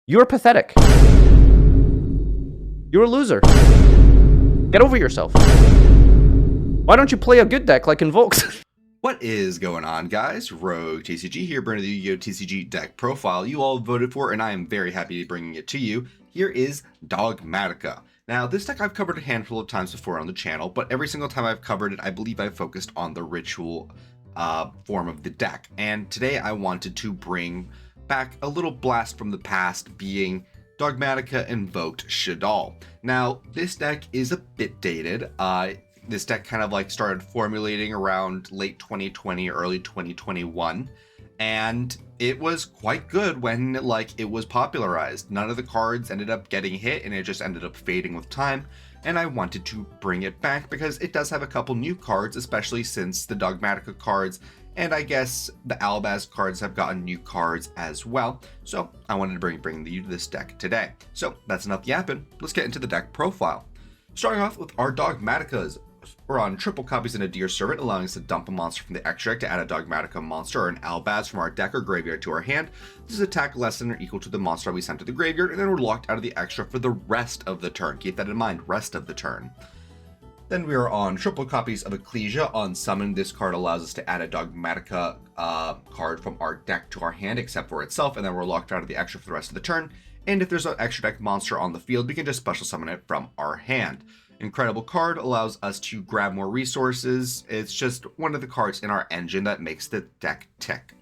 You're pathetic. You're a loser. Get over yourself. Why don't you play a good deck like Invokes? What is going on, guys? Rogue TCG here, bringing the Yu-Gi-Oh! TCG deck profile you all voted for, and I am very happy to be bringing it to you. Here is Dogmatika. Now, this deck I've covered a handful of times before on the channel, but every single time I've covered it, I believe I've focused on the ritual form of the deck. And today I wanted to bring back a little blast from the past, being Dogmatika Invoked Shaddoll. Now, this deck is a bit dated. This deck kind of like started formulating around late 2020, early 2021, and it was quite good when it was popularized. None of the cards ended up getting hit, and it just ended up fading with time. And I wanted to bring it back because it does have a couple new cards, especially since the Dogmatika cards and I guess the Albaz cards have gotten new cards as well. So I wanted to bring you this deck today. So that's enough yapping. Let's get into the deck profile. Starting off with our Dogmatikas. We're on triple copies and a Dear Servant, allowing us to dump a monster from the extract to add a Dogmatika monster or an Albaz from our deck or graveyard to our hand. This is attack less than or equal to the monster we sent to the graveyard, and then we're locked out of the extra for the rest of the turn. Keep that in mind, rest of the turn. Then we are on triple copies of Ecclesia. On summon, this card allows us to add a Dogmatika card from our deck to our hand, except for itself, and then we're locked out of the extra for the rest of the turn. And if there's an extra deck monster on the field, we can just special summon it from our hand. Incredible card, allows us to grab more resources. It's just one of the cards in our engine that makes the deck tick.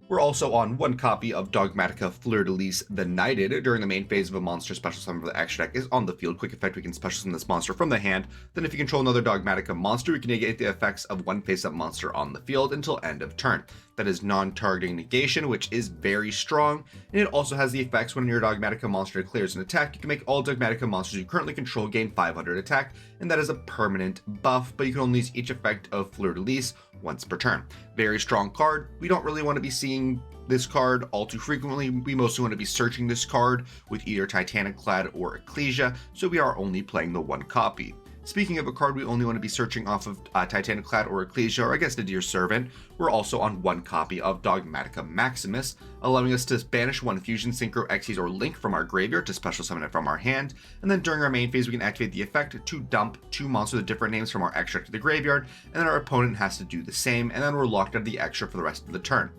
We're also on one copy of Dogmatika Fleur-de-Lis the Knighted. During the main phase of a monster, special summon for the extra deck is on the field. Quick effect, we can special summon this monster from the hand. Then if you control another Dogmatika monster, we can negate the effects of one face-up monster on the field until end of turn. That is non-targeting negation, which is very strong. And it also has the effects when your Dogmatika monster declares an attack. You can make all Dogmatika monsters you currently control gain 500 attack, and that is a permanent buff, but you can only use each effect of Fleur-de-Lis once per turn. Very strong card. We don't really want to be seeing this card all too frequently. We mostly want to be searching this card with either Titanic Clad or Ecclesia, so we are only playing the one copy. Speaking of a card we only want to be searching off of Titanic Clad or Ecclesia, or I guess the Dear Servant, we're also on one copy of Dogmatika Maximus, allowing us to banish one Fusion, Synchro, Xyz, or Link from our graveyard to special summon it from our hand, and then during our main phase we can activate the effect to dump two monsters with different names from our extract to the graveyard, and then our opponent has to do the same, and then we're locked out of the extra for the rest of the turn.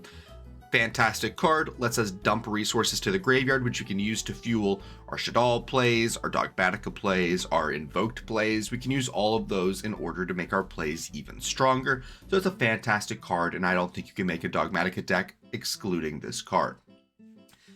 Fantastic card, lets us dump resources to the graveyard, which we can use to fuel our Shaddoll plays, our Dogmatika plays, our Invoked plays. We can use all of those in order to make our plays even stronger. So it's a fantastic card, and I don't think you can make a Dogmatika deck excluding this card.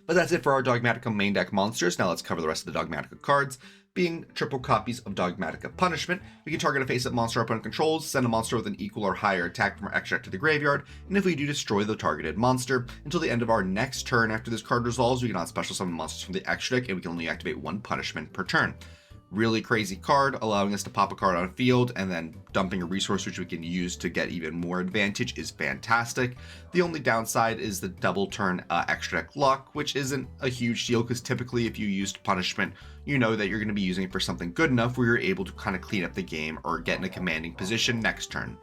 But that's it for our Dogmatika main deck monsters. Now let's cover the rest of the Dogmatika cards. Being triple copies of Dogmatika Punishment, we can target a face-up monster our opponent controls, send a monster with an equal or higher attack from our extract to the graveyard, and if we do, destroy the targeted monster. Until the end of our next turn after this card resolves, we cannot special summon monsters from the extra deck, and we can only activate one punishment per turn. Really crazy card, allowing us to pop a card on field and then dumping a resource which we can use to get even more advantage is fantastic. The only downside is the double turn extra deck luck, which isn't a huge deal because typically if you used punishment, you know that you're going to be using it for something good enough where you're able to kind of clean up the game or get in a commanding position next turn.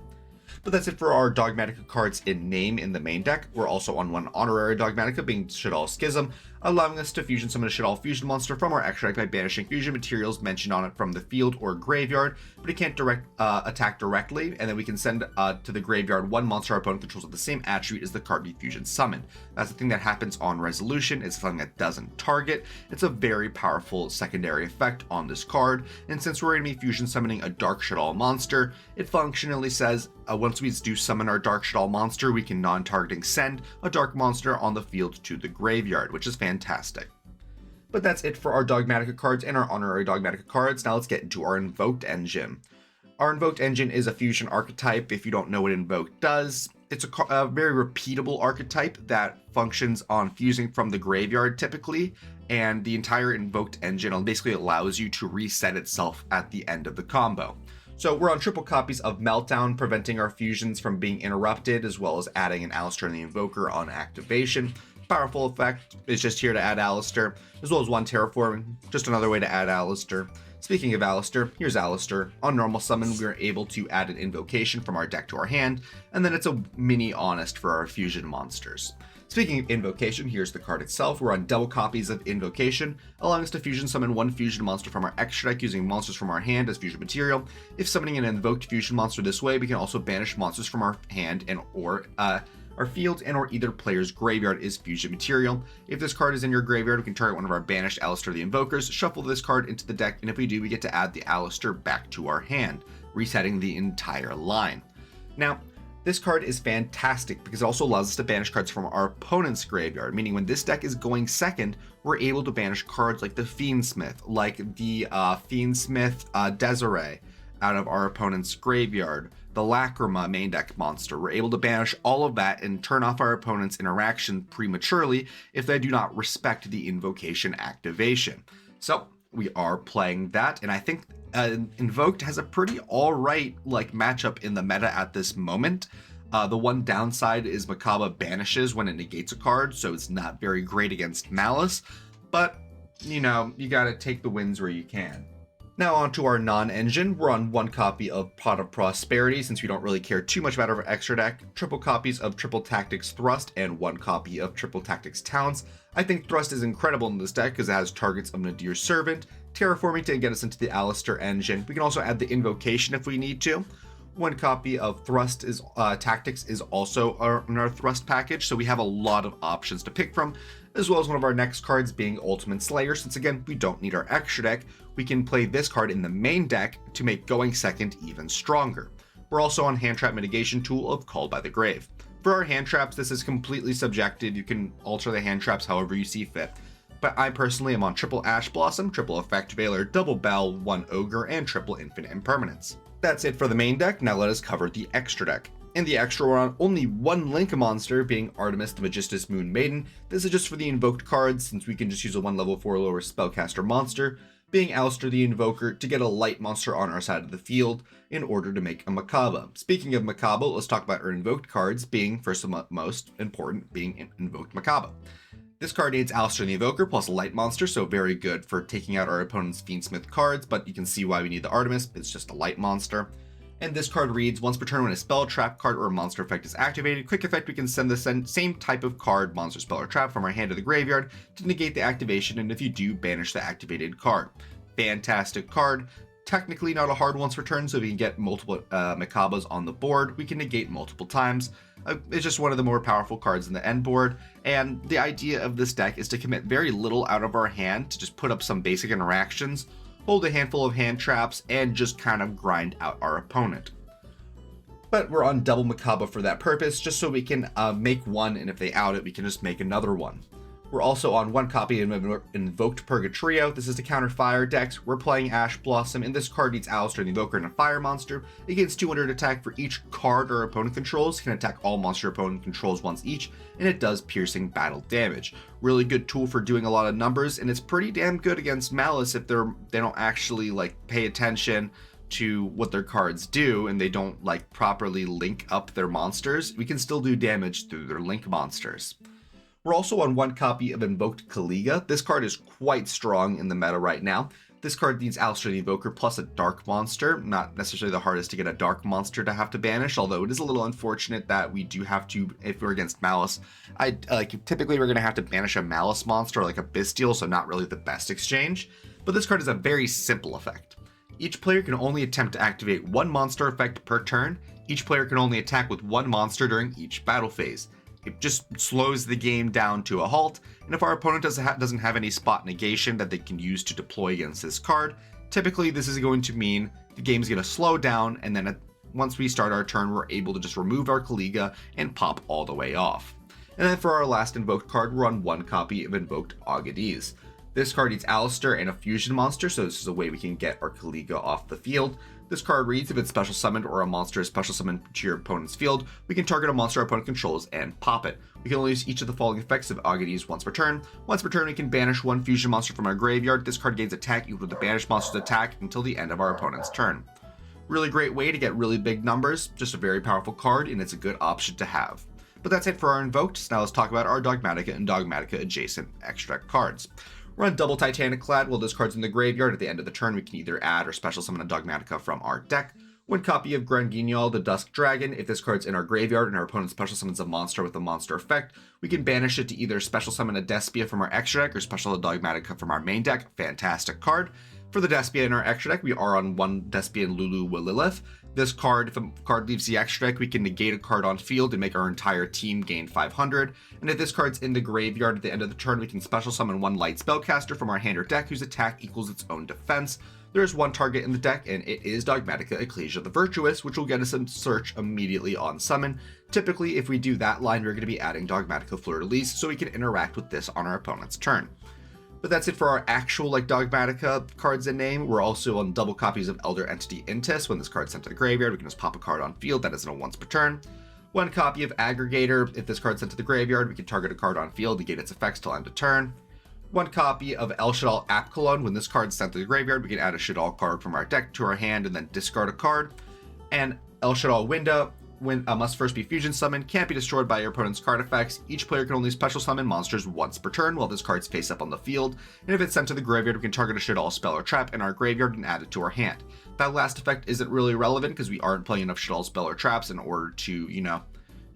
But that's it for our Dogmatika cards in name in the main deck. We're also on one honorary Dogmatika, being Shaddoll Schism, allowing us to fusion summon a Shaddoll fusion monster from our extra deck by banishing fusion materials mentioned on it from the field or graveyard, but it can't attack directly, and then we can send to the graveyard one monster our opponent controls with the same attribute as the card we fusion summoned. That's the thing that happens on resolution. It's something that doesn't target. It's a very powerful secondary effect on this card, and since we're going to be fusion summoning a Dark Shaddoll monster, it functionally says once we do summon our Dark Shaddoll monster, we can non-targeting send a dark monster on the field to the graveyard, which is fantastic. But that's it for our Dogmatika cards and our honorary Dogmatika cards. Now let's get into our Invoked engine. Our Invoked engine is a fusion archetype. If you don't know what Invoked does, it's a very repeatable archetype that functions on fusing from the graveyard typically, and the entire Invoked engine basically allows you to reset itself at the end of the combo. So we're on triple copies of Meltdown, preventing our fusions from being interrupted, as well as adding an Aleister and the Invoker on activation. Powerful effect is just here to add Aleister, as well as one Terraforming, just another way to add Aleister. Speaking of Aleister, here's Aleister. On normal summon, we are able to add an invocation from our deck to our hand, and then it's a mini Honest for our fusion monsters. Speaking of Invocation, here's the card itself. We're on double copies of Invocation, allowing us to fusion summon one fusion monster from our extra deck using monsters from our hand as fusion material. If summoning an invoked fusion monster this way, we can also banish monsters from our hand and or our field and or either player's graveyard is fusion material. If this card is in your graveyard, we can target one of our banished Aleister the Invokers, shuffle this card into the deck, and if we do, we get to add the Aleister back to our hand, resetting the entire line. Now, this card is fantastic because it also allows us to banish cards from our opponent's graveyard, meaning when this deck is going second, we're able to banish cards like the Fiendsmith, like the Fiendsmith Desiree out of our opponent's graveyard, the Lacrima main deck monster. We're able to banish all of that and turn off our opponent's interaction prematurely if they do not respect the invocation activation. So we are playing that, and I think Invoked has a pretty alright matchup in the meta at this moment. The one downside is Makaba banishes when it negates a card, so it's not very great against Malice, but you gotta take the wins where you can. Now on to our non-engine. We're on one copy of Pot of Prosperity since we don't really care too much about our extra deck, triple copies of Triple Tactics Thrust, and one copy of Triple Tactics Talents. I think Thrust is incredible in this deck because it has targets of Nadir's Servant, Terraforming to get us into the Aleister engine. We can also add the Invocation if we need to. One copy of Thrust is Tactics is also in our Thrust package, so we have a lot of options to pick from, as well as one of our next cards being Ultimate Slayer. Since again, we don't need our extra deck, we can play this card in the main deck to make going second even stronger. We're also on Hand Trap Mitigation tool of Called by the Grave. For our hand traps, this is completely subjective. You can alter the hand traps however you see fit. But I personally am on triple Ash Blossom, triple Effect Veiler, double Bell, one Ogre, and triple Infinite Impermanence. That's it for the main deck. Now let us cover the extra deck. In the extra, we're on only one Link monster, being Artemis the Magistus Moon Maiden. This is just for the invoked cards, since we can just use a 1 level 4 lower spellcaster monster, being Aleister the Invoker, to get a light monster on our side of the field in order to make a Makaba. Speaking of Makaba, let's talk about our invoked cards, being first and most important, being invoked Makaba. This card needs Aleister the Invoker plus a light monster, so very good for taking out our opponent's Fiendsmith cards, but you can see why we need the Artemis. It's just a light monster. And this card reads, once per turn when a spell, trap card, or a monster effect is activated, quick effect, we can send the same type of card, monster, spell, or trap from our hand to the graveyard to negate the activation, and if you do, banish the activated card. Fantastic card. Technically not a hard once per turn, so if we can get multiple Makabas on the board, we can negate multiple times. It's just one of the more powerful cards in the end board, and the idea of this deck is to commit very little out of our hand to just put up some basic interactions, hold a handful of hand traps, and just kind of grind out our opponent. But we're on double Makaba for that purpose, just so we can make one, and if they out it, we can just make another one. We're also on one copy of Invoked Purgatrio. This is to counter fire decks. We're playing Ash Blossom, and this card needs Aleister the Invoker and a fire monster. It gains 200 attack for each card our opponent controls. It can attack all monster opponent controls once each, and it does piercing battle damage. Really good tool for doing a lot of numbers, and it's pretty damn good against Malice if they don't actually pay attention to what their cards do, and they don't properly link up their monsters. We can still do damage through their link monsters. We're also on one copy of Invoked Kaliga. This card is quite strong in the meta right now. This card needs Aleister the Invoker plus a dark monster. Not necessarily the hardest to get a dark monster to have to banish, although it is a little unfortunate that we do have to, if we're against Malice. Typically we're going to have to banish a Malice monster like a Bestial, so not really the best exchange. But this card is a very simple effect. Each player can only attempt to activate one monster effect per turn. Each player can only attack with one monster during each battle phase. It just slows the game down to a halt, and if our opponent doesn't have any spot negation that they can use to deploy against this card, typically this is going to mean the game's going to slow down, and then once we start our turn, we're able to just remove our Kaliga and pop all the way off. And then for our last invoked card, we're on one copy of Invoked Agades. This card needs Aleister and a fusion monster, so this is a way we can get our Kaliga off the field. This card reads, if it's special summoned or a monster is special summoned to your opponent's field, we can target a monster our opponent controls and pop it. We can only use each of the following effects of Agades once per turn. Once per turn, we can banish one fusion monster from our graveyard. This card gains attack equal to the banished monster's attack until the end of our opponent's turn. Really great way to get really big numbers, just a very powerful card, and it's a good option to have. But that's it for our invoked, so now let's talk about our Dogmatika and Dogmatika adjacent extra cards. We're on double Titanic Clad. While this card's in the graveyard, at the end of the turn, we can either add or special summon a Dogmatika from our deck, One copy of Yugioh, the Dusk Dragon. If this card's in our graveyard and our opponent special summons a monster with a monster effect, we can banish it to either special summon a Despia from our extra deck or special Dogmatika from our main deck. Fantastic card. For the Despia in our extra deck, we are on one Despia and Lulu Lilith. This card, if a card leaves the extra deck, we can negate a card on field and make our entire team gain 500. And if this card's in the graveyard at the end of the turn, we can special summon one Light Spellcaster from our hand or deck whose attack equals its own defense. There is one target in the deck, and it is Dogmatika, Ecclesia the Virtuous, which will get us a search immediately on summon. Typically, if we do that line, we're going to be adding Dogmatika Fleur-de-Lis, so we can interact with this on our opponent's turn. But that's it for our actual Dogmatika cards in name. We're also on double copies of Elder Entity Intis. When this card's sent to the graveyard, we can just pop a card on field. That isn't a once per turn. One copy of Aggregator. If this card's sent to the graveyard, we can target a card on field, negate its effects till end of turn. One copy of El Shaddoll Apkallon. When this card's sent to the graveyard, we can add a Shaddoll card from our deck to our hand and then discard a card. And El Shaddoll Winda, must first be fusion summoned, can't be destroyed by your opponent's card effects. Each player can only special summon monsters once per turn while this card's face up on the field. And if it's sent to the graveyard, we can target a Shaddoll spell or trap in our graveyard and add it to our hand. That last effect isn't really relevant because we aren't playing enough Shaddoll spell or traps in order to,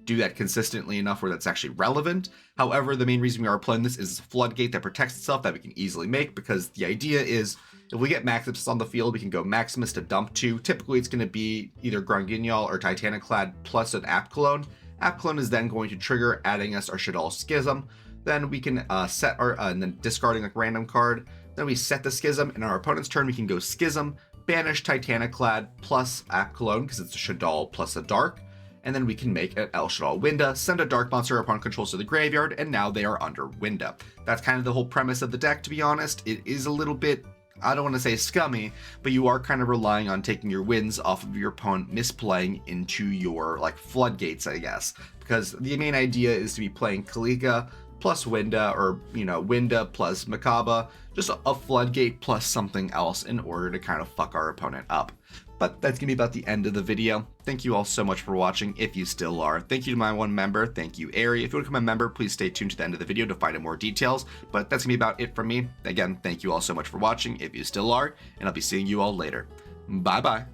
do that consistently enough where that's actually relevant. However, the main reason we are playing this is a floodgate that protects itself that we can easily make, because the idea is if we get Maximus on the field, we can go Maximus to dump 2. Typically, it's going to be either Yugioh or Titaniclad plus an Apkallon. Apkallon is then going to trigger, adding us our Shaddoll Schism. Then we can set our, and then discarding a random card. Then we set the Schism. In our opponent's turn, we can go Schism, banish Titaniclad plus Apkallon because it's a Shaddoll plus a Dark. And then we can make an El Shaddoll Winda, send a dark monster upon control to the graveyard, and now they are under Winda. That's kind of the whole premise of the deck, to be honest. It is a little bit, I don't want to say scummy, but you are kind of relying on taking your wins off of your opponent misplaying into your, floodgates, I guess. Because the main idea is to be playing Kalika plus Winda, or, Winda plus Makaba, just a floodgate plus something else in order to kind of fuck our opponent up. But that's going to be about the end of the video. Thank you all so much for watching, if you still are. Thank you to my one member. Thank you, Ari. If you want to become a member, please stay tuned to the end of the video to find out more details. But that's going to be about it from me. Again, thank you all so much for watching, if you still are, and I'll be seeing you all later. Bye-bye.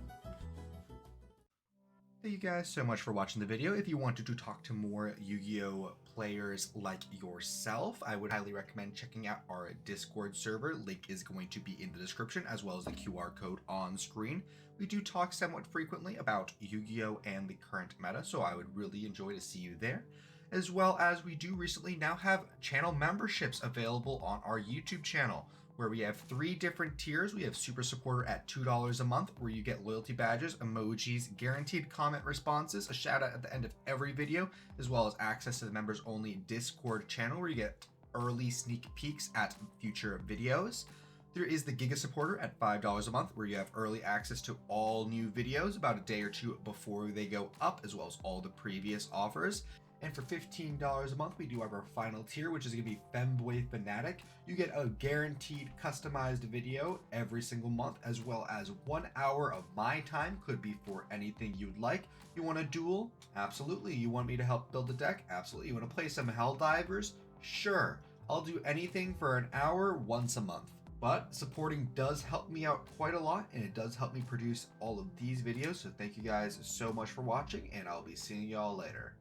Thank you guys so much for watching the video. If you wanted to talk to more Yu-Gi-Oh players like yourself, I would highly recommend checking out our Discord server. Link is going to be in the description, as well as the QR code on screen. We do talk somewhat frequently about Yu-Gi-Oh and the current meta, so I would really enjoy to see you there. As well as we do recently now have channel memberships available on our YouTube channel, where we have 3 different tiers. We have Super Supporter at $2 a month, where you get loyalty badges, emojis, guaranteed comment responses, a shout out at the end of every video, as well as access to the members only Discord channel, where you get early sneak peeks at future videos. There is the Giga Supporter at $5 a month, where you have early access to all new videos about a day or two before they go up, as well as all the previous offers. And for $15 a month, we do have our final tier, which is going to be Femboy Fanatic. You get a guaranteed customized video every single month, as well as 1 hour of my time. Could be for anything you'd like. You want a duel? Absolutely. You want me to help build a deck? Absolutely. You want to play some Helldivers? Sure. I'll do anything for an hour once a month. But supporting does help me out quite a lot, and it does help me produce all of these videos. So thank you guys so much for watching, and I'll be seeing y'all later.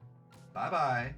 Bye-bye.